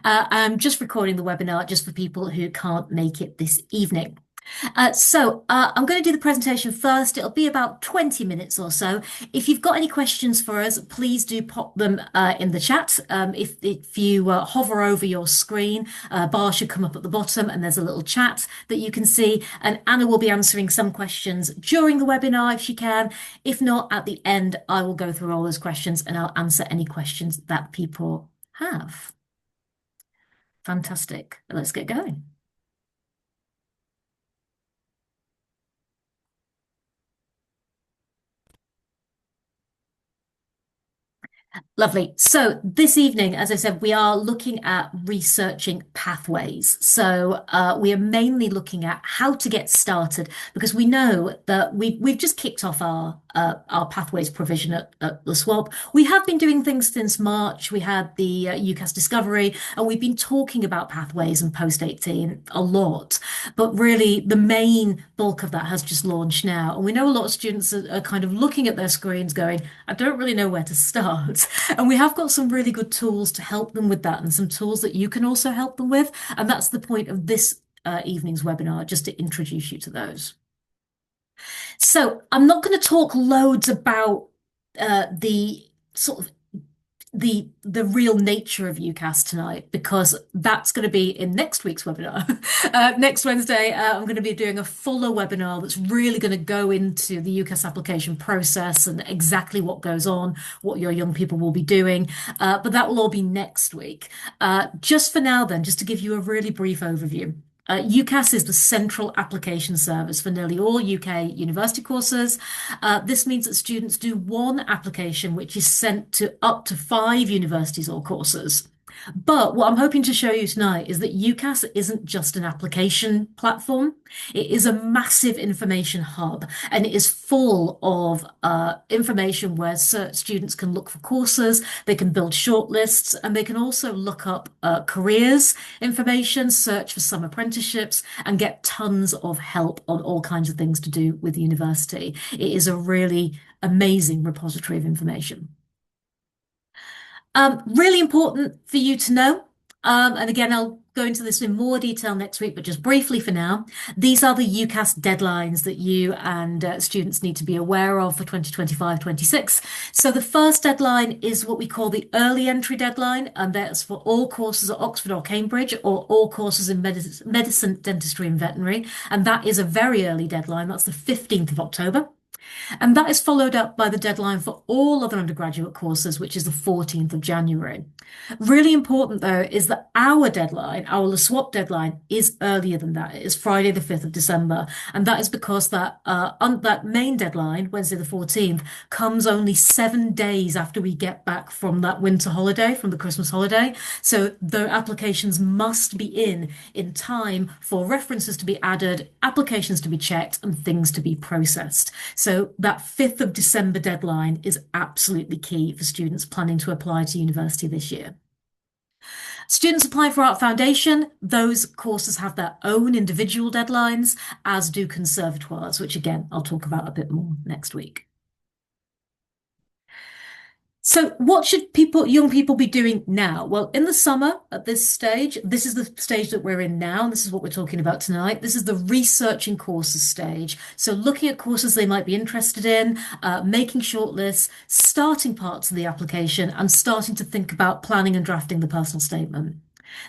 I'm just recording the webinar just for people who can't make it this evening. I'm going to do the presentation first. It'll be about 20 minutes or so. If you've got any questions for us, please do pop them in the chat. If you hover over your screen, a bar should come up at the bottom and there's a little chat that you can see. And Anna will be answering some questions during the webinar if she can. If not, at the end, I will go through all those questions and I'll answer any questions that people have. Fantastic. Let's get going. Lovely. So this evening, as I said, we are looking at researching pathways. We are mainly looking at how to get started because we know that we've just kicked off our pathways provision at the SWAB. We have been doing things since March. We had the UCAS Discovery, and we've been talking about pathways and post 18 a lot. But really, the main bulk of that has just launched now. And we know a lot of students are kind of looking at their screens going, I don't really know where to start. And we have got some really good tools to help them with that and some tools that you can also help them with. And that's the point of this evening's webinar, just to introduce you to those. So I'm not going to talk loads about the sort of the real nature of UCAS tonight because that's going to be in next week's webinar. Next Wednesday, I'm going to be doing a fuller webinar that's really going to go into the UCAS application process and exactly what goes on, what your young people will be doing. But that will all be next week. Just for now, then, just to give you a really brief overview. UCAS is the central application service for nearly all UK university courses. This means that students do one application which is sent to up to 5 universities or courses. But what I'm hoping to show you tonight is that UCAS isn't just an application platform. It is a massive information hub and it is full of information where students can look for courses, they can build shortlists, and they can also look up careers information, search for some apprenticeships, and get tons of help on all kinds of things to do with the university. It is a really amazing repository of information. Really important for you to know. And again, I'll go into this in more detail next week, but just briefly for now, these are the UCAS deadlines that you and students need to be aware of for 2025-26. So the first deadline is what we call the early entry deadline, and that's for all courses at Oxford or Cambridge or all courses in medicine, dentistry and veterinary. And that is a very early deadline. That's the 15th of October. And that is followed up by the deadline for all other undergraduate courses, which is the 14th of January. Really important, though, is that our deadline, our swap deadline, is earlier than that. It is Friday, the 5th of December. And that is because that main deadline, Wednesday, the 14th, comes only 7 days after we get back from that winter holiday, from the Christmas holiday. So the applications must be in time for references to be added, applications to be checked, and things to be processed. So that 5th of December deadline is absolutely key for students planning to apply to university this year. Students applying for Art Foundation, those courses have their own individual deadlines, as do conservatoires, which again, I'll talk about a bit more next week. So what should young people be doing now? Well, in the summer at this stage, this is the stage that we're in now, and this is what we're talking about tonight. This is the researching courses stage. So looking at courses they might be interested in, making shortlists, starting parts of the application, and starting to think about planning and drafting the personal statement.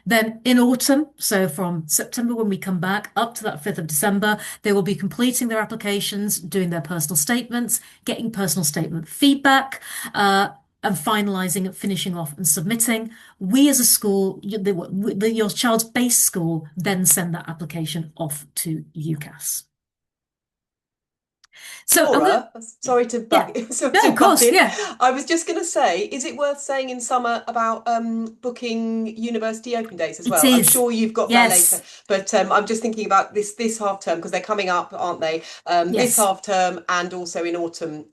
Then in autumn, so from September when we come back up to that 5th of December, they will be completing their applications, doing their personal statements, getting personal statement feedback, and finalising and finishing off and submitting. We as a school, your child's base school, then send that application off to UCAS. So Laura, sorry to yeah. back, sorry No, to of butt course, in. yeah. I was just going to say, is it worth saying in summer about booking university open days as It well? I'm is. sure you've got that later, Yes. but I'm just thinking about this half term because they're coming up, aren't they? This Yes. half term and also in autumn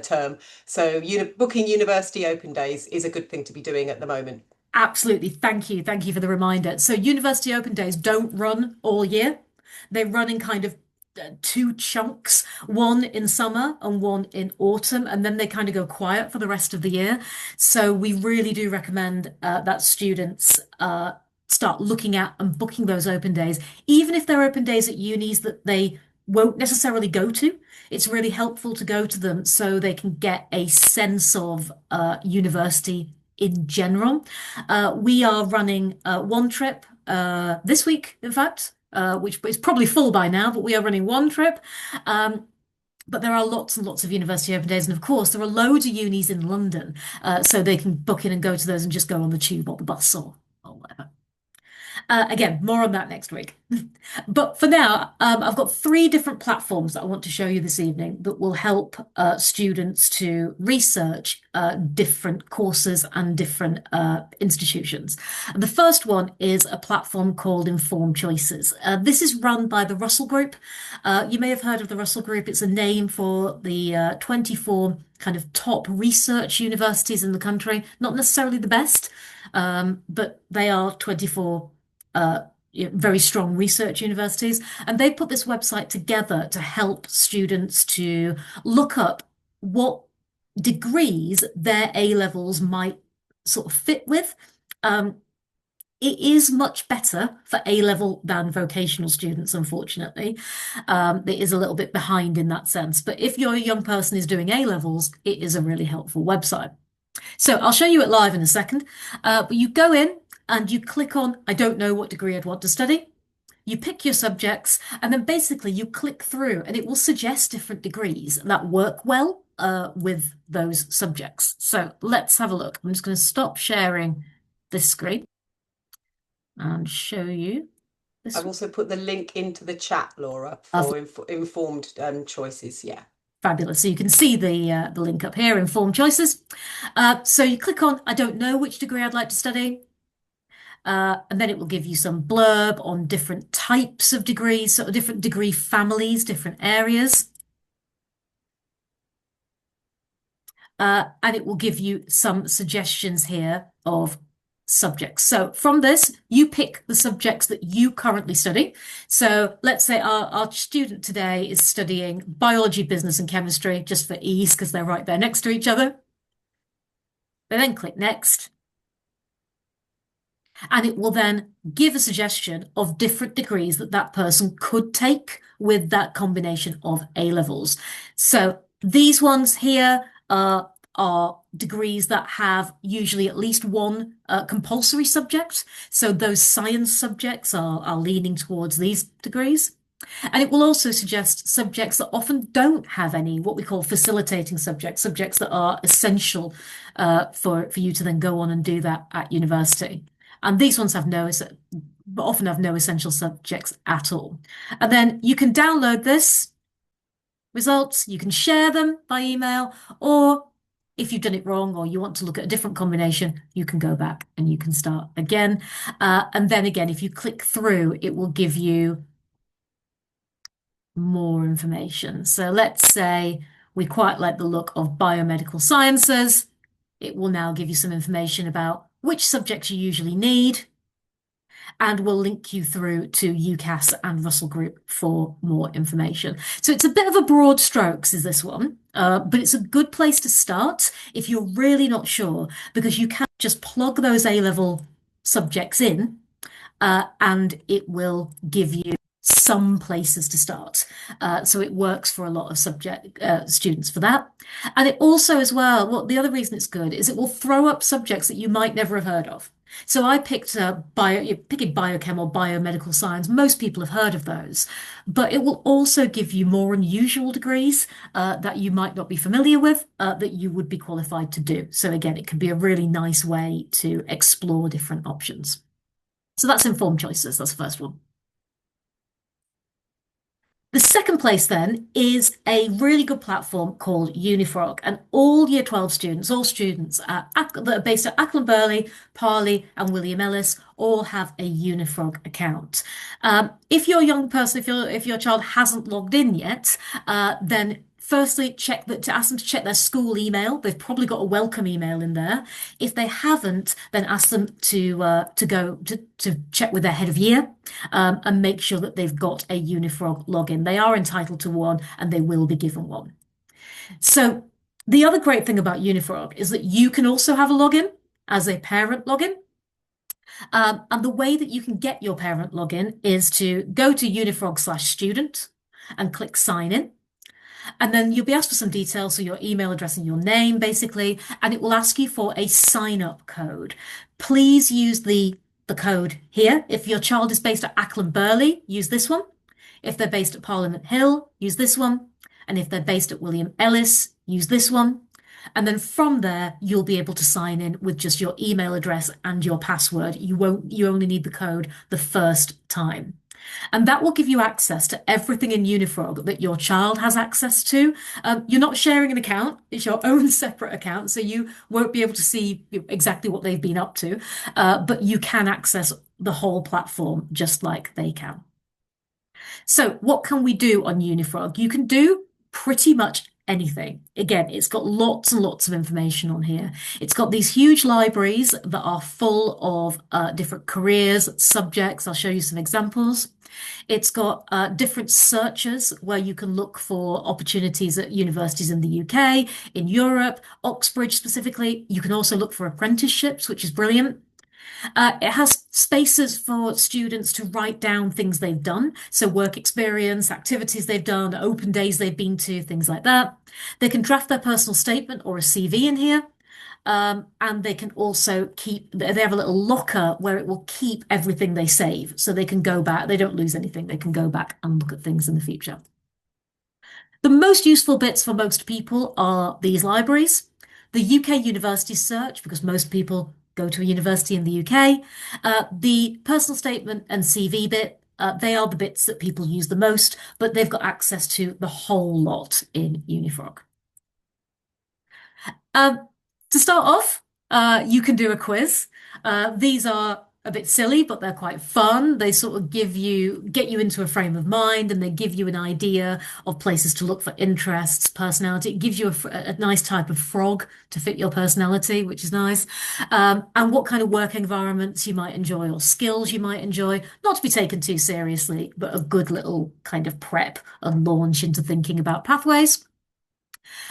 term. So booking university open days is a good thing to be doing at the moment. Absolutely. Thank you. Thank you for the reminder. So university open days don't run all year. They run in kind of two chunks, one in summer and one in autumn, and then they kind of go quiet for the rest of the year. So we really do recommend that students start looking at and booking those open days, even if they're open days at unis that they won't necessarily go to. It's really helpful to go to them so they can get a sense of university in general. We are running one trip this week, in fact, which is probably full by now, but we are running one trip. Um, but there are lots and lots of university open days. And of course, there are loads of unis in London, so they can book in and go to those and just go on the tube or the bus or whatever. Again, more on that next week. But for now, I've got three different platforms that I want to show you this evening that will help students to research different courses and different institutions. And the first one is a platform called Informed Choices. This is run by the Russell Group. You may have heard of the Russell Group. It's a name for the 24 kind of top research universities in the country. Not necessarily the best, but they are 24 very strong research universities. And they put this website together to help students to look up what degrees their A levels might sort of fit with. It is much better for A level than vocational students, unfortunately. It is a little bit behind in that sense. But if your young person is doing A levels, it is a really helpful website. So I'll show you it live in a second. But you go in and you click on, I don't know what degree I'd want to study. You pick your subjects, and then basically you click through, and it will suggest different degrees that work well with those subjects. So let's have a look. I'm just going to stop sharing this screen and show you this. I've also put the link into the chat, Laura, Of for informed choices. Yeah. Fabulous. So you can see the link up here, Informed Choices. So you click on, I don't know which degree I'd like to study. And then it will give you some blurb on different types of degrees, sort of different degree families, different areas. And it will give you some suggestions here of subjects. So from this, you pick the subjects that you currently study. So let's say our student today is studying biology, business, and chemistry, just for ease, because they're right there next to each other. They then click next. And it will then give a suggestion of different degrees that that person could take with that combination of A levels. So these ones here are degrees that have usually at least one compulsory subject. So those science subjects are leaning towards these degrees. And it will also suggest subjects that often don't have any, what we call facilitating subjects, subjects that are essential for you to then go on and do that at university. And these ones often have no essential subjects at all. And then you can download this results, you can share them by email, or if you've done it wrong or you want to look at a different combination, you can go back and you can start again. And then again, if you click through, it will give you more information. So let's say we quite like the look of biomedical sciences. It will now give you some information about which subjects you usually need, and we'll link you through to UCAS and Russell Group for more information. So it's a bit of a broad strokes, is this one, but it's a good place to start if you're really not sure, because you can just plug those A-level subjects in, and it will give you some places to start. So it works for a lot of students for that. And it also as well, the other reason it's good is it will throw up subjects that you might never have heard of. So I picked picking biochem or biomedical science. Most people have heard of those, but it will also give you more unusual degrees that you might not be familiar with that you would be qualified to do. So again, it can be a really nice way to explore different options. So that's Informed Choices. That's the first one. The second place then is a really good platform called Unifrog, and all Year 12 students, all students that are based at Ackland Burley, Parley and William Ellis all have a Unifrog account. If your young person, if your child hasn't logged in yet, then firstly, to ask them to check their school email. They've probably got a welcome email in there. If they haven't, then ask them to check with their head of year and make sure that they've got a Unifrog login. They are entitled to one and they will be given one. So the other great thing about Unifrog is that you can also have a login as a parent login. And the way that you can get your parent login is to go to unifrog/student and click sign in. And then you'll be asked for some details, so your email address and your name, basically, and it will ask you for a sign-up code. Please use the code here. If your child is based at Ackland Burley, use this one. If they're based at Parliament Hill, use this one. And if they're based at William Ellis, use this one. And then from there, you'll be able to sign in with just your email address and your password. You only need the code the first time. And that will give you access to everything in Unifrog that your child has access to. You're not sharing an account, it's your own separate account, so you won't be able to see exactly what they've been up to, but you can access the whole platform just like they can. So, what can we do on Unifrog? You can do pretty much anything. Again, it's got lots and lots of information on here. It's got these huge libraries that are full of different careers, subjects. I'll show you some examples. It's got different searches where you can look for opportunities at universities in the UK, in Europe, Oxbridge specifically. You can also look for apprenticeships, which is brilliant. It has spaces for students to write down things they've done. So work experience, activities they've done, open days they've been to, things like that. They can draft their personal statement or a CV in here. And they can also they have a little locker where it will keep everything they save. So they can go back, they don't lose anything. They can go back and look at things in the future. The most useful bits for most people are these libraries, the UK University Search, because most people go to a university in the UK, the personal statement and CV bit, they are the bits that people use the most, but they've got access to the whole lot in Unifrog. Um, to start off, you can do a quiz. These are a bit silly, but they're quite fun. They sort of get you into a frame of mind, and they give you an idea of places to look for interests, personality. It gives you a nice type of frog to fit your personality, which is nice. And what kind of work environments you might enjoy or skills you might enjoy. Not to be taken too seriously, but a good little kind of prep and launch into thinking about pathways.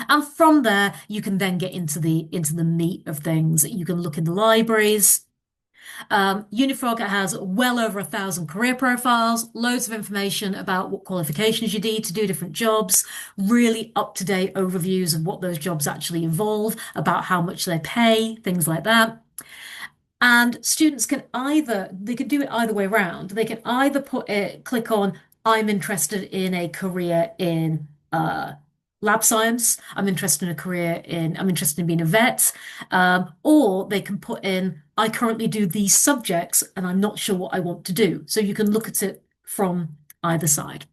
And from there, you can then get into the meat of things. You can look in the libraries. Unifrog has well over 1,000 career profiles, loads of information about what qualifications you need to do different jobs, really up-to-date overviews of what those jobs actually involve, about how much they pay, things like that. And students they can do it either way around. They can either click on, I'm interested in a career in lab science. I'm interested in being a vet. Or they can put in, I currently do these subjects and I'm not sure what I want to do. So you can look at it from either side.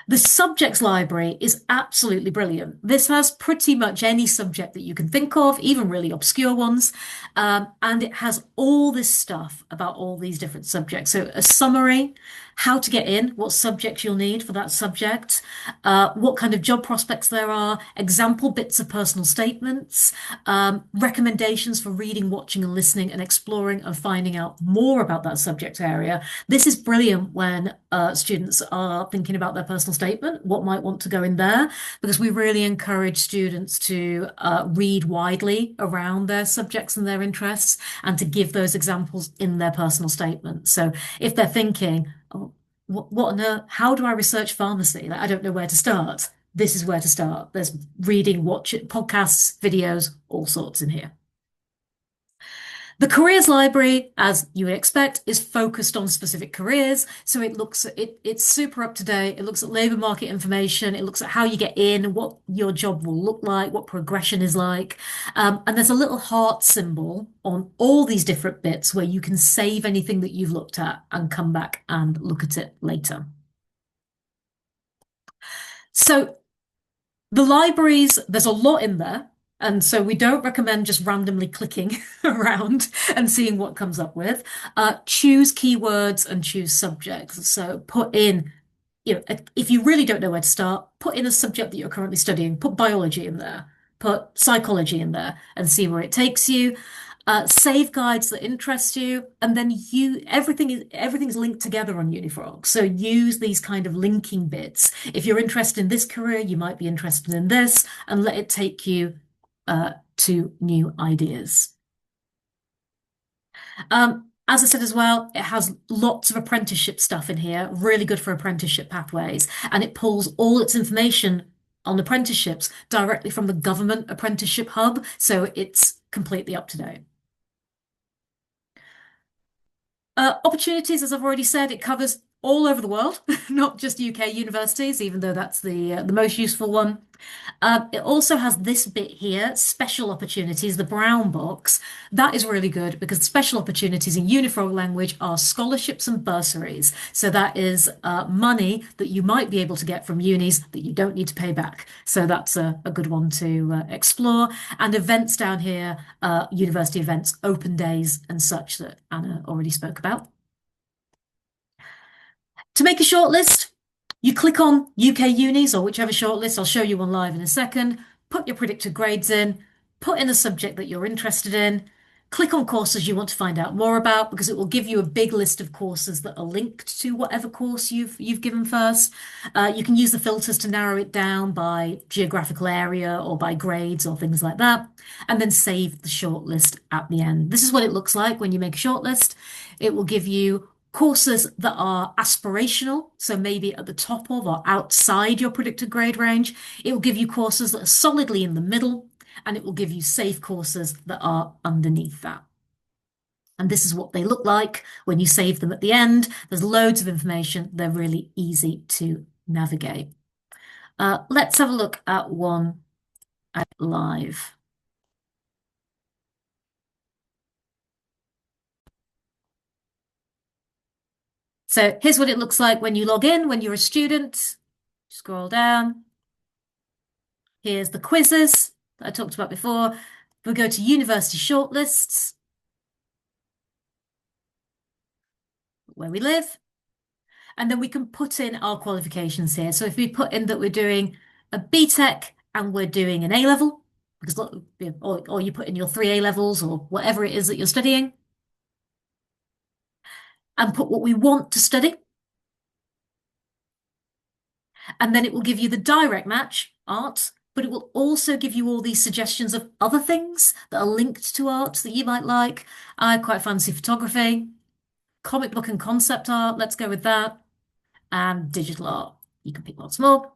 The subjects library is absolutely brilliant. This has pretty much any subject that you can think of, even really obscure ones. And it has all this stuff about all these different subjects. So a summary, how to get in, what subjects you'll need for that subject, what kind of job prospects there are, example bits of personal statements, recommendations for reading, watching and listening and exploring and finding out more about that subject area. This is brilliant when students are thinking about their personal statement, what might want to go in there, because we really encourage students to read widely around their subjects and their interests and to give those examples in their personal statement. So if they're thinking, oh, what on earth, how do I research pharmacy? Like, I don't know where to start. This is where to start. There's reading, watching, podcasts, videos, all sorts in here. The careers library, as you would expect, is focused on specific careers. So it's super up to date. It looks at labour market information. It looks at how you get in, what your job will look like, what progression is like. And there's a little heart symbol on all these different bits where you can save anything that you've looked at and come back and look at it later. So the libraries, there's a lot in there. And so we don't recommend just randomly clicking around and seeing what comes up with. Choose keywords and choose subjects. So put in if you really don't know where to start, put in a subject that you're currently studying, put biology in there, put psychology in there, and see where it takes you. Save guides that interest you, and then everything's linked together on Unifrog. So use these kind of linking bits. If you're interested in this career, you might be interested in this, and let it take you to new ideas. As I said as well, it has lots of apprenticeship stuff in here, really good for apprenticeship pathways, and it pulls all its information on apprenticeships directly from the government apprenticeship hub, so it's completely up to date. Opportunities, as I've already said, it covers all over the world, not just UK universities, even though that's the most useful one. It also has this bit here, special opportunities, the brown box. That is really good because the special opportunities in Unifrog language are scholarships and bursaries. So that is money that you might be able to get from unis that you don't need to pay back. So that's a good one to explore. And events down here, university events, open days and such that Anna already spoke about. To make a shortlist, you click on UK unis or whichever shortlist. I'll show you one live in a second. Put your predicted grades in, put in a subject that you're interested in, click on courses you want to find out more about because it will give you a big list of courses that are linked to whatever course you've given first. You can use the filters to narrow it down by geographical area or by grades or things like that, and then save the shortlist at the end. This is what it looks like when you make a shortlist. It will give you courses that are aspirational, so maybe at the top of or outside your predicted grade range. It will give you courses that are solidly in the middle, and it will give you safe courses that are underneath that. And this is what they look like when you save them at the end. There's loads of information. They're really easy to navigate. Let's have a look at one live. So here's what it looks like when you log in, when you're a student. Scroll down. Here's the quizzes that I talked about before. We go to university shortlists, where we live, and then we can put in our qualifications here. So if we put in that we're doing a BTEC and we're doing an A level, because or you put in your 3 A levels or whatever it is that you're studying, and put what we want to study, and then it will give you the direct match, art, but it will also give you all these suggestions of other things that are linked to art that you might like. I quite fancy photography, comic book and concept art, let's go with that, and digital art. You can pick lots more.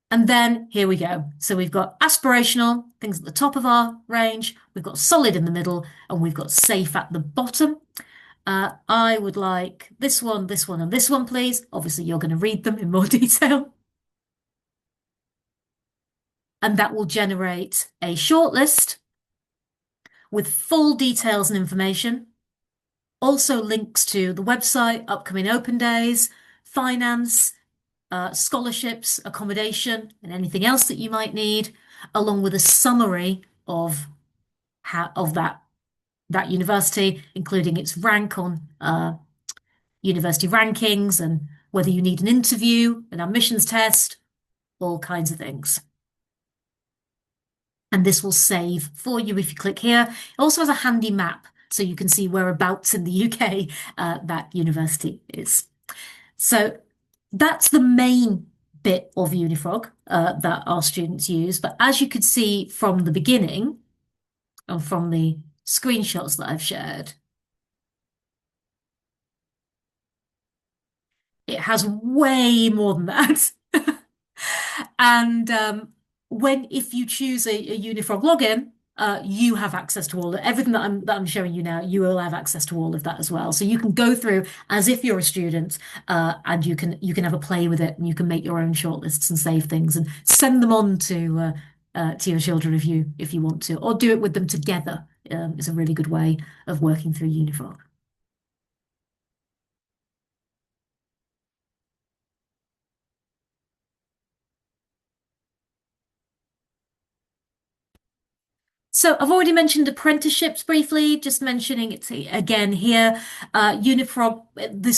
And then here we go. So we've got aspirational, things at the top of our range, we've got solid in the middle, and we've got safe at the bottom. I would like this one, and this one, please. Obviously, you're going to read them in more detail. And that will generate a shortlist with full details and information. Also links to the website, upcoming open days, finance, scholarships, accommodation, and anything else that you might need, along with a summary of that university, including its rank on university rankings and whether you need an interview, an admissions test, all kinds of things. And this will save for you if you click here. It also has a handy map so you can see whereabouts in the UK that university is. So that's the main bit of Unifrog that our students use. But as you could see from the beginning and from the screenshots that I've shared, it has way more than that. And if you choose a Unifrog login, you have access to everything that I'm showing you now. You will have access to all of that as well. So you can go through as if you're a student, and you can have a play with it, and you can make your own shortlists and save things and send them on to your children if you want to, or do it with them together. Is a really good way of working through Unifrog. So I've already mentioned apprenticeships briefly, just mentioning it again here. Unifrog,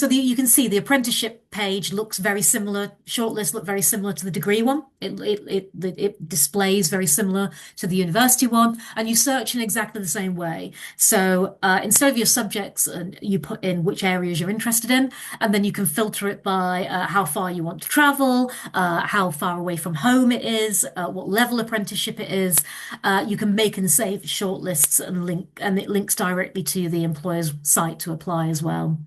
you can see the apprenticeship page looks very similar, shortlist look very similar to the degree one. It displays very similar to the university one, and you search in exactly the same way. So instead of your subjects, you put in which areas you're interested in, and then you can filter it by how far you want to travel, how far away from home it is, what level apprenticeship it is. You can make and save shortlists and it links directly to the employer's site to apply as well.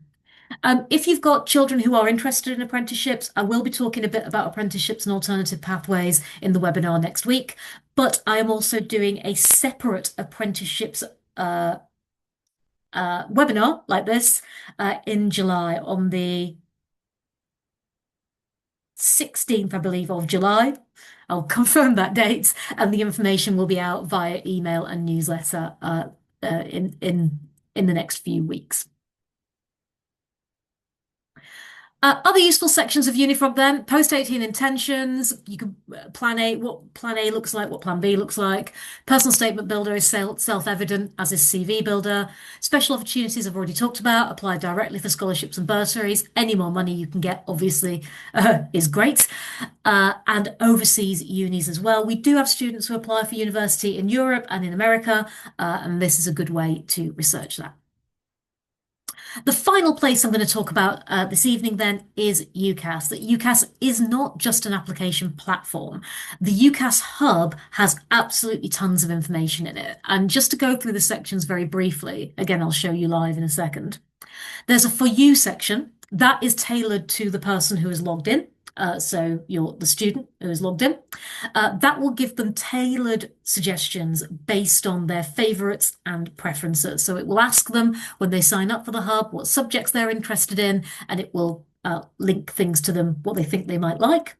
If you've got children who are interested in apprenticeships, I will be talking a bit about apprenticeships and alternative pathways in the webinar next week, but I am also doing a separate apprenticeships uh, webinar like this in July on the 16th, I believe, of July. I'll confirm that date, and the information will be out via email and newsletter in the next few weeks. Other useful sections of Unifrog then, post-18 intentions, you can plan A, what plan A looks like, what plan B looks like. Personal statement builder is self-evident, as is CV builder. Special opportunities I've already talked about, apply directly for scholarships and bursaries. Any more money you can get, obviously, is great. And overseas unis as well. We do have students who apply for university in Europe and in America, and this is a good way to research that. The final place I'm going to talk about this evening then is UCAS. That UCAS is not just an application platform. The UCAS Hub has absolutely tons of information in it. And just to go through the sections very briefly, again, I'll show you live in a second. There's a For You section that is tailored to the person who is logged in. So you're the student who is logged in. That will give them tailored suggestions based on their favorites and preferences. So it will ask them when they sign up for the hub what subjects they're interested in, and it will link things to them, what they think they might like.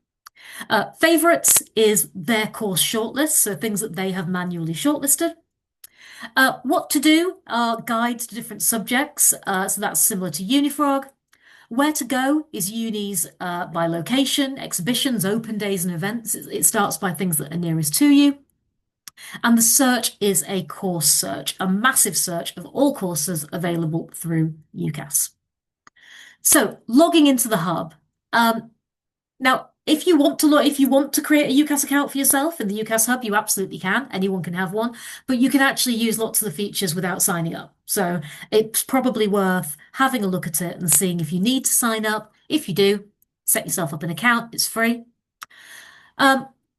Favorites is their course shortlist, so things that they have manually shortlisted. What to do are guides to different subjects, so that's similar to Unifrog. Where to go is unis by location, exhibitions, open days and events. It starts by things that are nearest to you. And the search is a course search, a massive search of all courses available through UCAS. So logging into the hub. Now, if you want to create a UCAS account for yourself in the UCAS Hub, you absolutely can. Anyone can have one, but you can actually use lots of the features without signing up. So it's probably worth having a look at it and seeing if you need to sign up. If you do, set yourself up an account. It's free.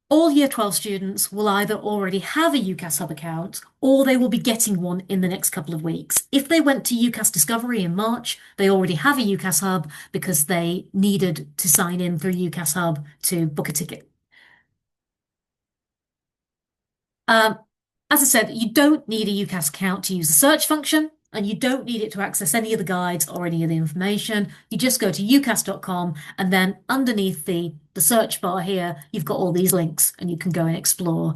All Year 12 students will either already have a UCAS Hub account or they will be getting one in the next couple of weeks. If they went to UCAS Discovery in March, they already have a UCAS Hub because they needed to sign in through UCAS Hub to book a ticket. Um, as I said, you don't need a UCAS account to use the search function, and you don't need it to access any of the guides or any of the information. You just go to ucas.com, and then underneath the search bar here, you've got all these links and you can go and explore.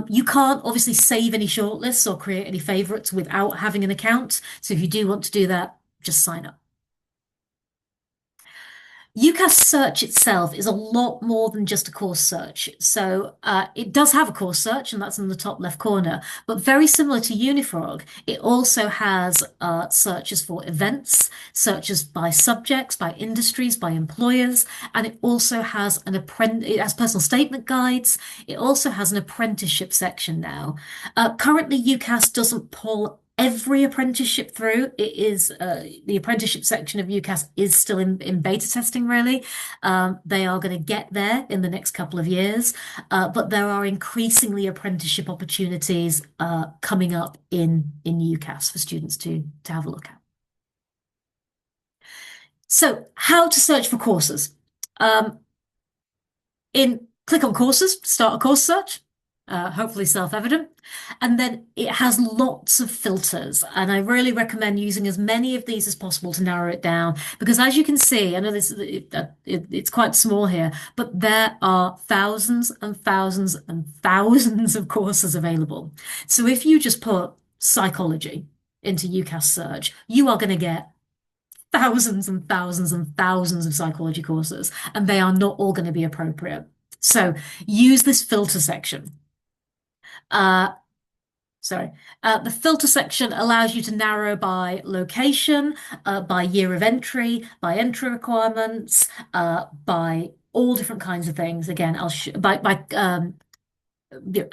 You can't obviously save any shortlists or create any favorites without having an account. So if you do want to do that, just sign up. UCAS search itself is a lot more than just a course search. So it does have a course search, and that's in the top left corner. But very similar to Unifrog, it also has searches for events, searches by subjects, by industries, by employers, and it also has it has personal statement guides. It also has an apprenticeship section now. Currently, UCAS doesn't pull every apprenticeship through. It is the apprenticeship section of UCAS is still in beta testing, really. They are going to get there in the next couple of years, but there are increasingly apprenticeship opportunities coming up in UCAS for students to have a look at. So how to search for courses. Click on courses, start a course search. Hopefully self-evident. And then it has lots of filters. And I really recommend using as many of these as possible to narrow it down. Because as you can see, I know it's quite small here, but there are thousands and thousands and thousands of courses available. So if you just put psychology into UCAS search, you are going to get thousands and thousands and thousands of psychology courses, and they are not all going to be appropriate. So use this filter section. sorry. The filter section allows you to narrow by location, by year of entry, by entry requirements, by all different kinds of things. Again, yeah,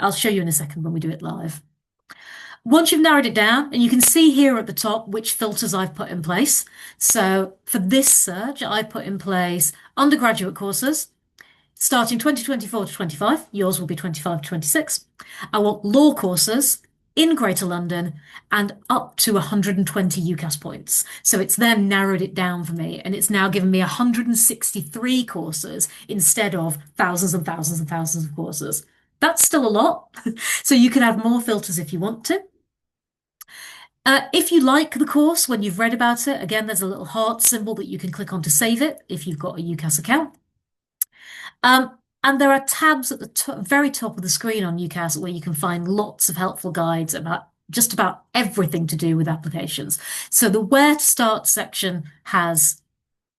I'll show you in a second when we do it live. Once you've narrowed it down, and you can see here at the top which filters I've put in place. So for this search, I put in place undergraduate courses starting 2024 to 25. Yours will be 25 to 26. I want law courses in Greater London and up to 120 UCAS points. So it's then narrowed it down for me, and it's now given me 163 courses instead of thousands and thousands and thousands of courses. That's still a lot. So you can add more filters if you want to. If you like the course when you've read about it, again, there's a little heart symbol that you can click on to save it if you've got a UCAS account. And there are tabs at the very top of the screen on UCAS where you can find lots of helpful guides about just about everything to do with applications. So the Where to Start section has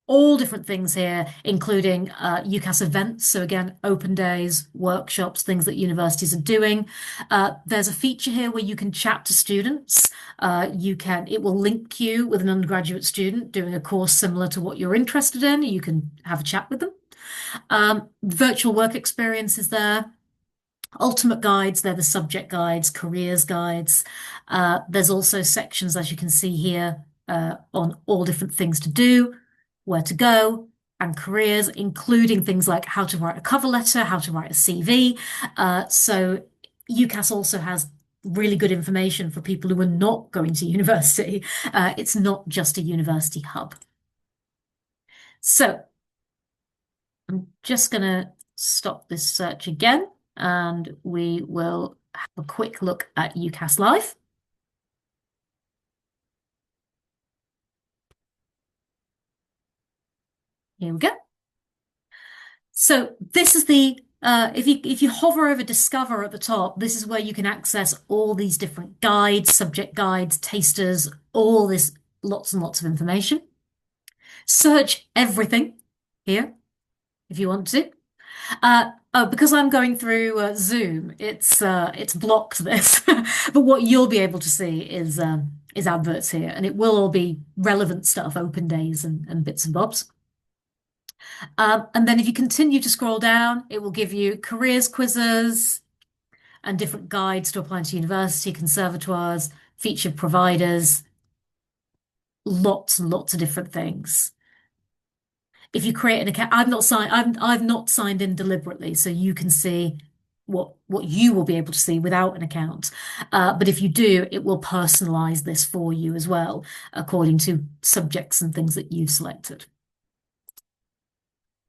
all different things here, including UCAS events. So again, open days, workshops, things that universities are doing. There's a feature here where you can chat to students. It will link you with an undergraduate student doing a course similar to what you're interested in. You can have a chat with them. Virtual work experience is there. Ultimate guides, they're the subject guides, careers guides. There's also sections, as you can see here, on all different things to do, where to go, and careers, including things like how to write a cover letter, how to write a CV. So UCAS also has really good information for people who are not going to university. It's not just a university hub. So I'm just going to stop this search again, and we will have a quick look at UCAS Live. Here we go. So this is the if you hover over Discover at the top, this is where you can access all these different guides, subject guides, tasters, all this lots and lots of information. Search everything here if you want to. Oh, because I'm going through Zoom, it's blocked this. But what you'll be able to see is adverts here, and it will all be relevant stuff, open days and bits and bobs. And then if you continue to scroll down, it will give you careers quizzes and different guides to applying to university, conservatoires, featured providers, lots and lots of different things. If you create an account, I've not signed in deliberately, so you can see what you will be able to see without an account. But if you do, it will personalize this for you as well, according to subjects and things that you've selected.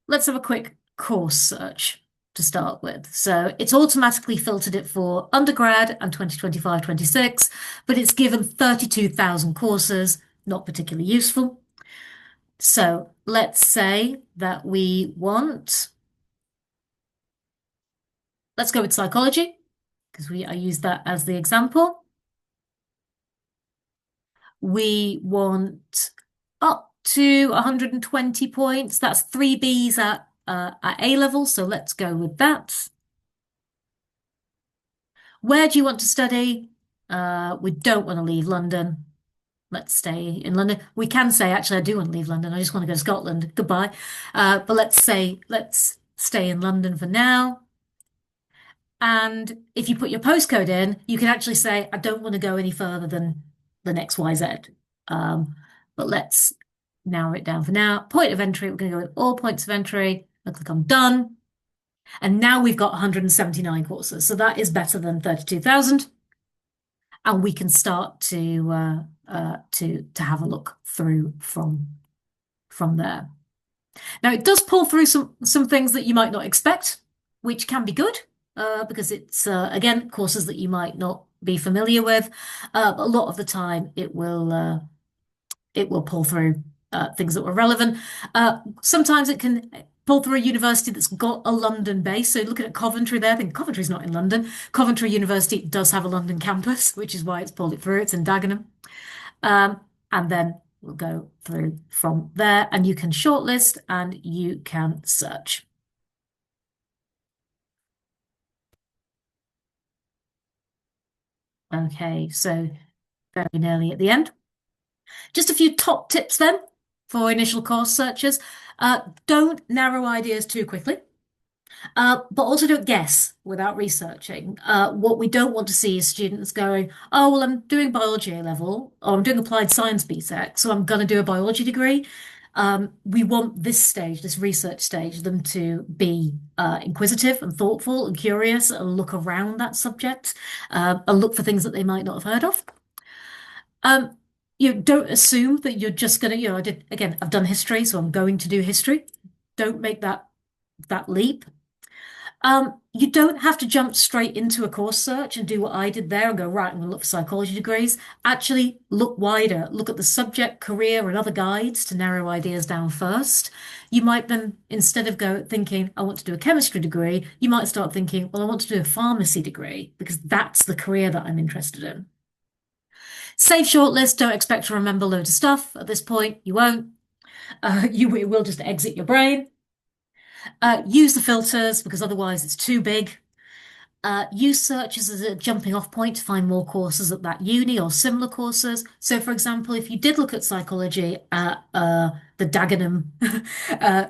Let's have a quick course search to start with. So it's automatically filtered it for undergrad and 2025-26, but it's given 32,000 courses, not particularly useful. So let's say that let's go with psychology, because I use that as the example. We want up to 120 points. That's 3 Bs at A level, so let's go with that. Where do you want to study? We don't want to leave London. Let's stay in London. We can say, actually, I do want to leave London. I just want to go to Scotland. Goodbye. But let's stay in London for now. And if you put your postcode in, you can actually say, I don't want to go any further than the next YZ. But let's narrow it down for now. Point of entry, we're going to go with all points of entry. I'll click on done. And now we've got 179 courses. So that is better than 32,000. And we can start to have a look through from there. Now it does pull through some things that you might not expect, which can be good because it's again courses that you might not be familiar with. But a lot of the time it will pull through things that were relevant. Sometimes it can pull through a university that's got a London base. So looking at Coventry there, I think Coventry's not in London. Coventry University does have a London campus, which is why it's pulled it through. It's in Dagenham. And then we'll go through from there and you can shortlist and you can search. Okay, so very nearly at the end. Just a few top tips then for initial course searches. Don't narrow ideas too quickly. But also don't guess without researching. What we don't want to see is students going, oh, well, I'm doing biology A level, or I'm doing applied science BTEC, so I'm going to do a biology degree. We want this stage, this research stage, them to be inquisitive and thoughtful and curious and look around that subject and look for things that they might not have heard of. Um, you don't assume that you're just going to, I did, again, I've done history, so I'm going to do history. Don't make that leap. You don't have to jump straight into a course search and do what I did there and go, right, I'm going to look for psychology degrees. Actually, look wider, look at the subject, career, and other guides to narrow ideas down first. You might then, instead of go thinking, I want to do a chemistry degree, you might start thinking, well, I want to do a pharmacy degree because that's the career that I'm interested in. Save shortlist, don't expect to remember loads of stuff. At this point, you won't. It will just exit your brain. Use the filters because otherwise it's too big. Use searches as a jumping off point to find more courses at that uni or similar courses. So, for example, if you did look at psychology at the Dagenham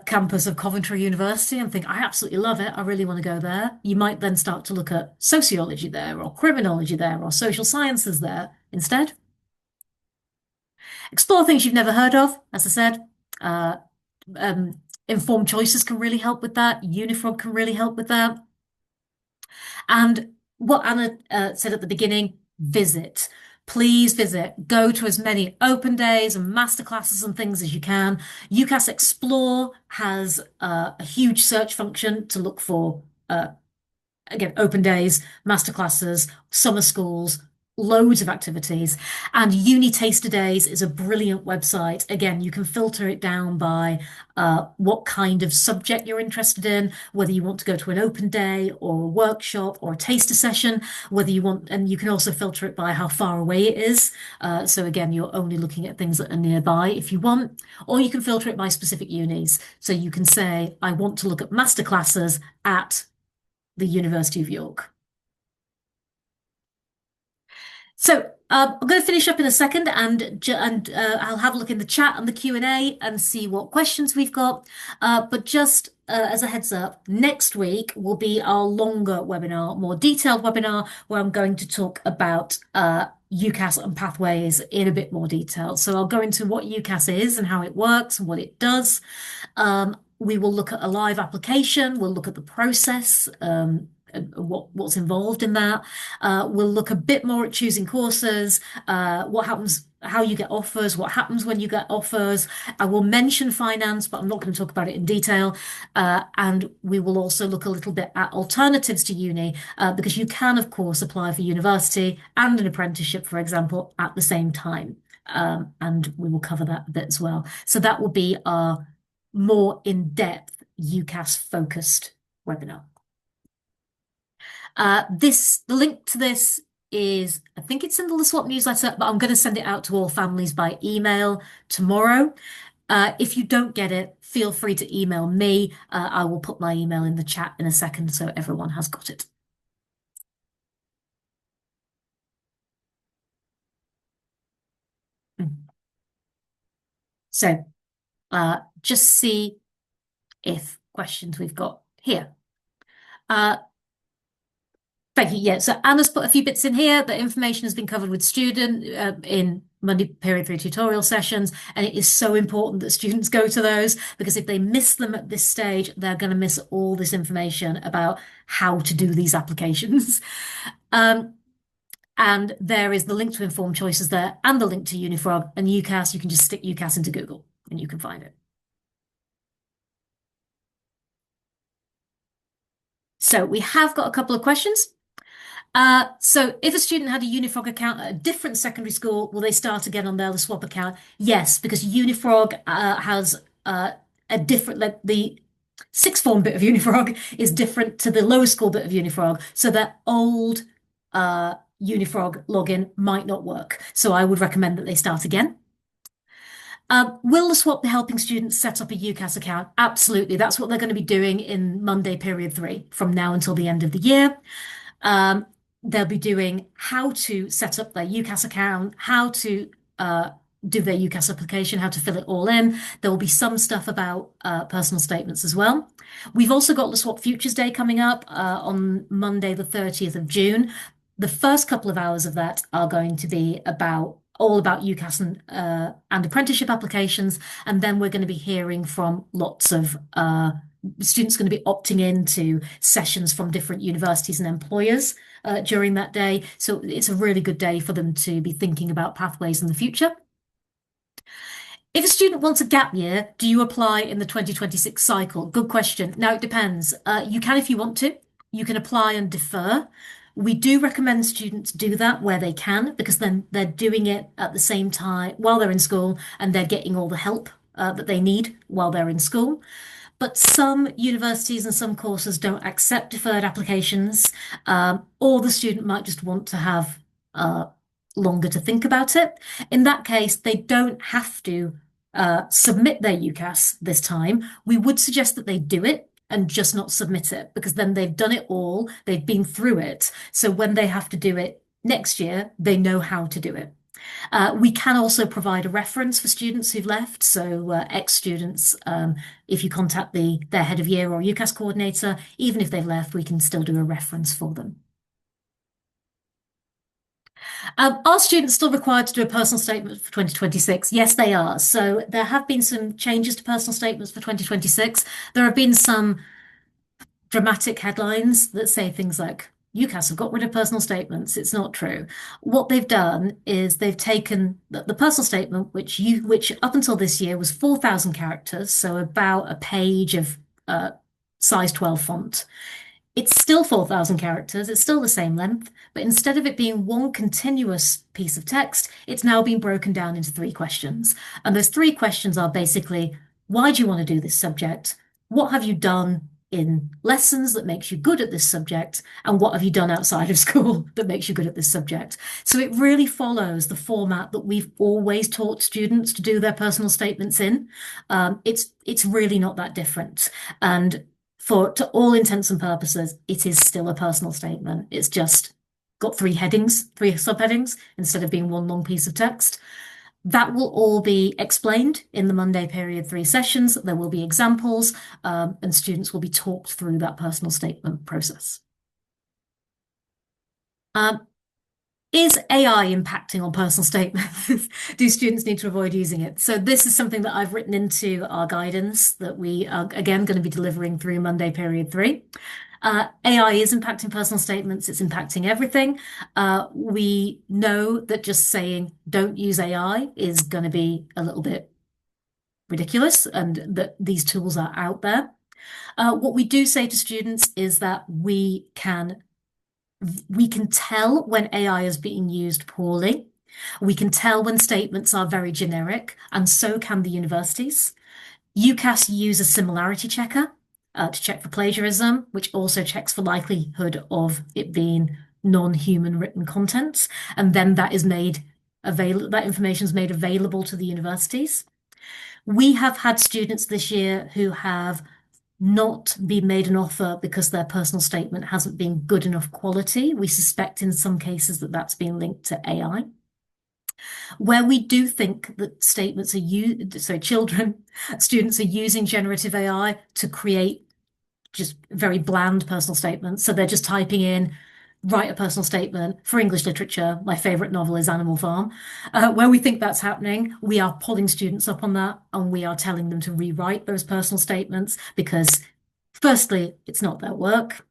campus of Coventry University and think, I absolutely love it, I really want to go there, you might then start to look at sociology there, or criminology there, or social sciences there instead. Explore things you've never heard of, as I said. Uh, Informed choices can really help with that. Unifrog can really help with that. And what Anna said at the beginning, visit. Please visit. Go to as many open days and masterclasses and things as you can. UCAS Explore has a huge search function to look for again, open days, masterclasses, summer schools, loads of activities. And Uni Taster Days is a brilliant website. Again, you can filter it down by what kind of subject you're interested in, whether you want to go to an open day or a workshop or a taster session, whether you want, and you can also filter it by how far away it is. So again, you're only looking at things that are nearby if you want, or you can filter it by specific unis. So you can say, I want to look at masterclasses at the University of York. So I'm going to finish up in a second, and I'll have a look in the chat and the Q&A and see what questions we've got. But just as a heads up, next week will be our longer webinar, more detailed webinar, where I'm going to talk about UCAS and pathways in a bit more detail. So I'll go into what UCAS is and how it works and what it does. We will look at a live application. We'll look at the process. What's involved in that. We'll look a bit more at choosing courses, what happens, how you get offers, what happens when you get offers. I will mention finance, but I'm not going to talk about it in detail. And we will also look a little bit at alternatives to uni, because you can, of course, apply for university and an apprenticeship, for example, at the same time. And we will cover that a bit as well. So that will be our more in-depth UCAS focused webinar. The link to this is, I think it's in the Swap newsletter, but I'm going to send it out to all families by email tomorrow. If you don't get it, feel free to email me. I will put my email in the chat in a second so everyone has got it. So just see if questions we've got here. Thank you. Yeah, so Anna's put a few bits in here. The information has been covered with student in Monday period 3 tutorial sessions, and it is so important that students go to those because if they miss them at this stage, they're going to miss all this information about how to do these applications. And there is the link to Informed Choices there and the link to Unifrog and UCAS. You can just stick UCAS into Google and you can find it. So we have got a couple of questions. So if a student had a Unifrog account at a different secondary school, will they start again on their swap account? Yes, because Unifrog has a different, like the sixth form bit of Unifrog is different to the lower school bit of Unifrog. So that old Unifrog login might not work. So I would recommend that they start again. Will the swap be helping students set up a UCAS account? Absolutely. That's what they're going to be doing in Monday period 3 from now until the end of the year. they'll be doing how to set up their UCAS account, how to do their UCAS application, how to fill it all in. There will be some stuff about personal statements as well. We've also got the Swap Futures Day coming up on Monday, the 30th of June. The first couple of hours of that are going to be about all about UCAS and apprenticeship applications, and then we're going to be hearing from lots of students going to be opting into sessions from different universities and employers during that day. So it's a really good day for them to be thinking about pathways in the future. If a student wants a gap year, do you apply in the 2026 cycle? Good question. Now, it depends. You can if you want to. You can apply and defer. We do recommend students do that where they can, because then they're doing it at the same time while they're in school and they're getting all the help that they need while they're in school. But some universities and some courses don't accept deferred applications, or the student might just want to have longer to think about it. In that case, they don't have to submit their UCAS this time. We would suggest that they do it and just not submit it, because then they've done it all, they've been through it. So when they have to do it next year, they know how to do it. We can also provide a reference for students who've left. So ex-students, if you contact their head of year or UCAS coordinator, even if they've left, we can still do a reference for them. Are students still required to do a personal statement for 2026? Yes, they are. So there have been some changes to personal statements for 2026. There have been some dramatic headlines that say things like, UCAS have got rid of personal statements. It's not true. What they've done is they've taken the personal statement, which up until this year was 4,000 characters, so about a page of size 12 font. It's still 4,000 characters, it's still the same length, but instead of it being one continuous piece of text, it's now been broken down into three questions. And those three questions are basically, why do you want to do this subject? What have you done in lessons that makes you good at this subject? And what have you done outside of school that makes you good at this subject? So it really follows the format that we've always taught students to do their personal statements in. It's really not that different. And to all intents and purposes, it is still a personal statement. It's just got three headings, three subheadings, instead of being one long piece of text. That will all be explained in the Monday period 3 sessions. There will be examples, and students will be talked through that personal statement process. Is AI impacting on personal statements? Do students need to avoid using it? So this is something that I've written into our guidance that we are, again, going to be delivering through Monday period 3. AI is impacting personal statements. It's impacting everything. We know that just saying don't use AI is going to be a little bit ridiculous, and that these tools are out there. What we do say to students is that we can tell when AI is being used poorly. We can tell when statements are very generic, and so can the universities. UCAS use a similarity checker to check for plagiarism, which also checks for likelihood of it being non-human written content, and then that information is made available to the universities. We have had students this year who have not been made an offer because their personal statement hasn't been good enough quality. We suspect in some cases that that's been linked to AI. Where we do think that statements are used, so students are using generative AI to create just very bland personal statements. So they're just typing in, write a personal statement for English literature. My favorite novel is Animal Farm. Where we think that's happening, we are pulling students up on that, and we are telling them to rewrite those personal statements because, firstly, it's not their work.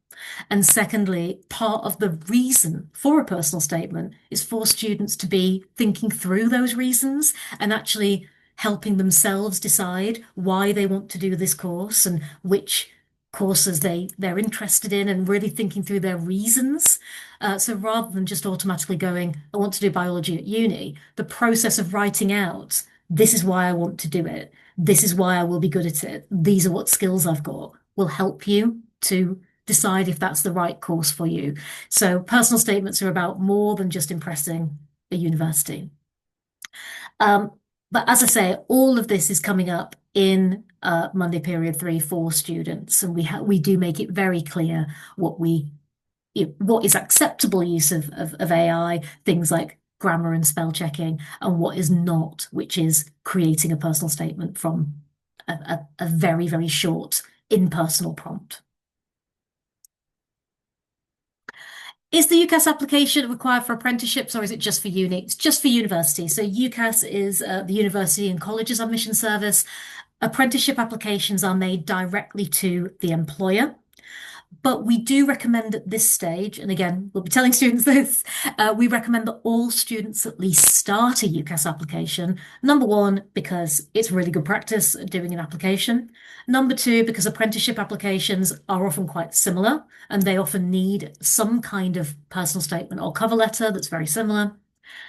And secondly, part of the reason for a personal statement is for students to be thinking through those reasons and actually helping themselves decide why they want to do this course and which courses they're interested in, and really thinking through their reasons. So rather than just automatically going, I want to do biology at uni, the process of writing out, this is why I want to do it, this is why I will be good at it, these are what skills I've got, will help you to decide if that's the right course for you. So personal statements are about more than just impressing a university. But as I say, all of this is coming up in Monday period 3 for students, and we do make it very clear what we what is acceptable use of AI, things like grammar and spell checking, and what is not, which is creating a personal statement from a very, very short impersonal prompt. Is the UCAS application required for apprenticeships or is it just for uni? It's just for university. So UCAS is the University and Colleges Admission Service. Apprenticeship applications are made directly to the employer. But we do recommend at this stage, and again, we'll be telling students this, we recommend that all students at least start a UCAS application. Number one, because it's really good practice at doing an application. Number two, because apprenticeship applications are often quite similar and they often need some kind of personal statement or cover letter that's very similar.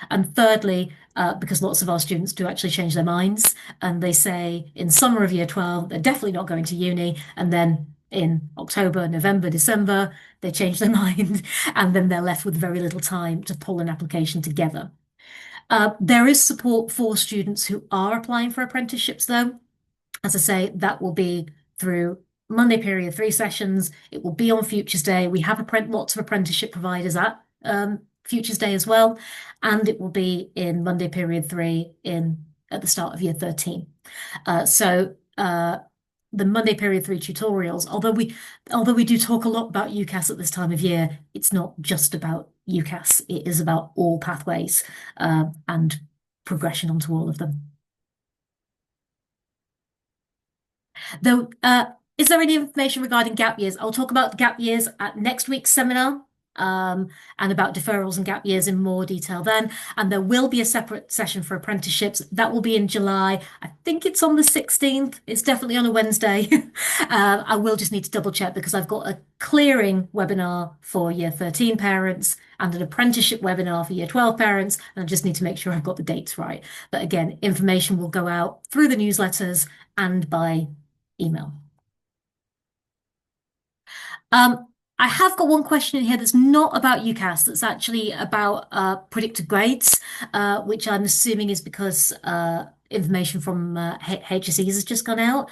And thirdly, because lots of our students do actually change their minds and they say in summer of year 12, they're definitely not going to uni. And then in October, November, December, they change their mind and then they're left with very little time to pull an application together. There is support for students who are applying for apprenticeships, though. As I say, that will be through Monday period 3 sessions. It will be on Futures Day. We have lots of apprenticeship providers at Futures Day as well, and it will be in Monday period 3 in at the start of year 13. The Monday period 3 tutorials, although we do talk a lot about UCAS at this time of year, it's not just about UCAS. It is about all pathways and progression onto all of them. Though, is there any information regarding gap years? I'll talk about gap years at next week's seminar, and about deferrals and gap years in more detail then. And there will be a separate session for apprenticeships. That will be in July. I think it's on the 16th. It's definitely on a Wednesday. I will just need to double check because I've got a clearing webinar for year 13 parents and an apprenticeship webinar for year 12 parents. And I just need to make sure I've got the dates right. But again, information will go out through the newsletters and by email. I have got one question in here that's not about UCAS, that's actually about predicted grades, which I'm assuming is because information from HSEs has just gone out.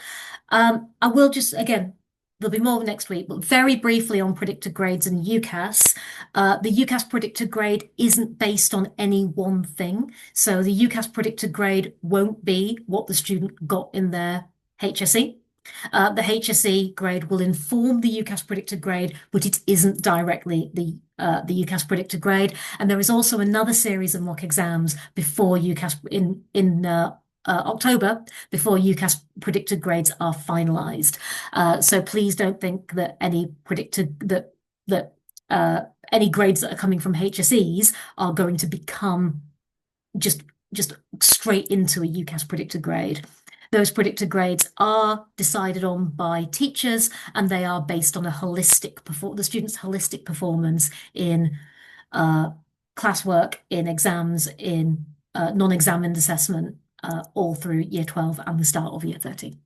I will just, again, there'll be more next week, but very briefly on predicted grades and UCAS. The UCAS predicted grade isn't based on any one thing. So the UCAS predicted grade won't be what the student got in their HSE. The HSE grade will inform the UCAS predicted grade, but it isn't directly the UCAS predicted grade. And there is also another series of mock exams before UCAS in October, before UCAS predicted grades are finalised. So please don't think that any any grades that are coming from HSEs are going to become just straight into a UCAS predicted grade. Those predicted grades are decided on by teachers and they are based on the student's holistic performance in classwork, in exams, in non-examined assessment, all through year 12 and the start of year 13.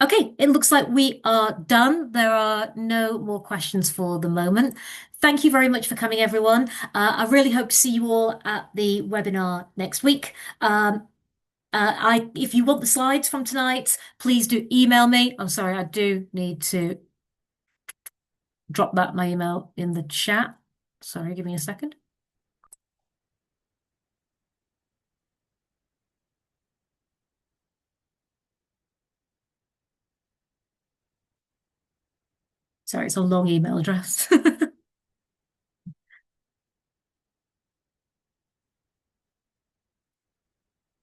Okay, it looks like we are done. There are no more questions for the moment. Thank you very much for coming, everyone. I really hope to see you all at the webinar next week. If you want the slides from tonight, please do email me. I'm sorry, I do need to drop my email in the chat. Sorry, give me a second. Sorry, it's a long email address.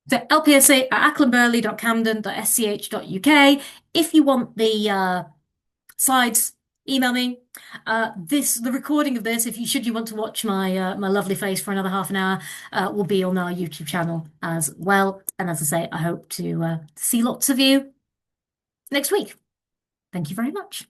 So lpsa@acklandburley.camden.sch.uk. If you want the slides, email me. The recording of this, should you want to watch my my lovely face for another half an hour, will be on our YouTube channel as well. And as I say, I hope to see lots of you next week. Thank you very much.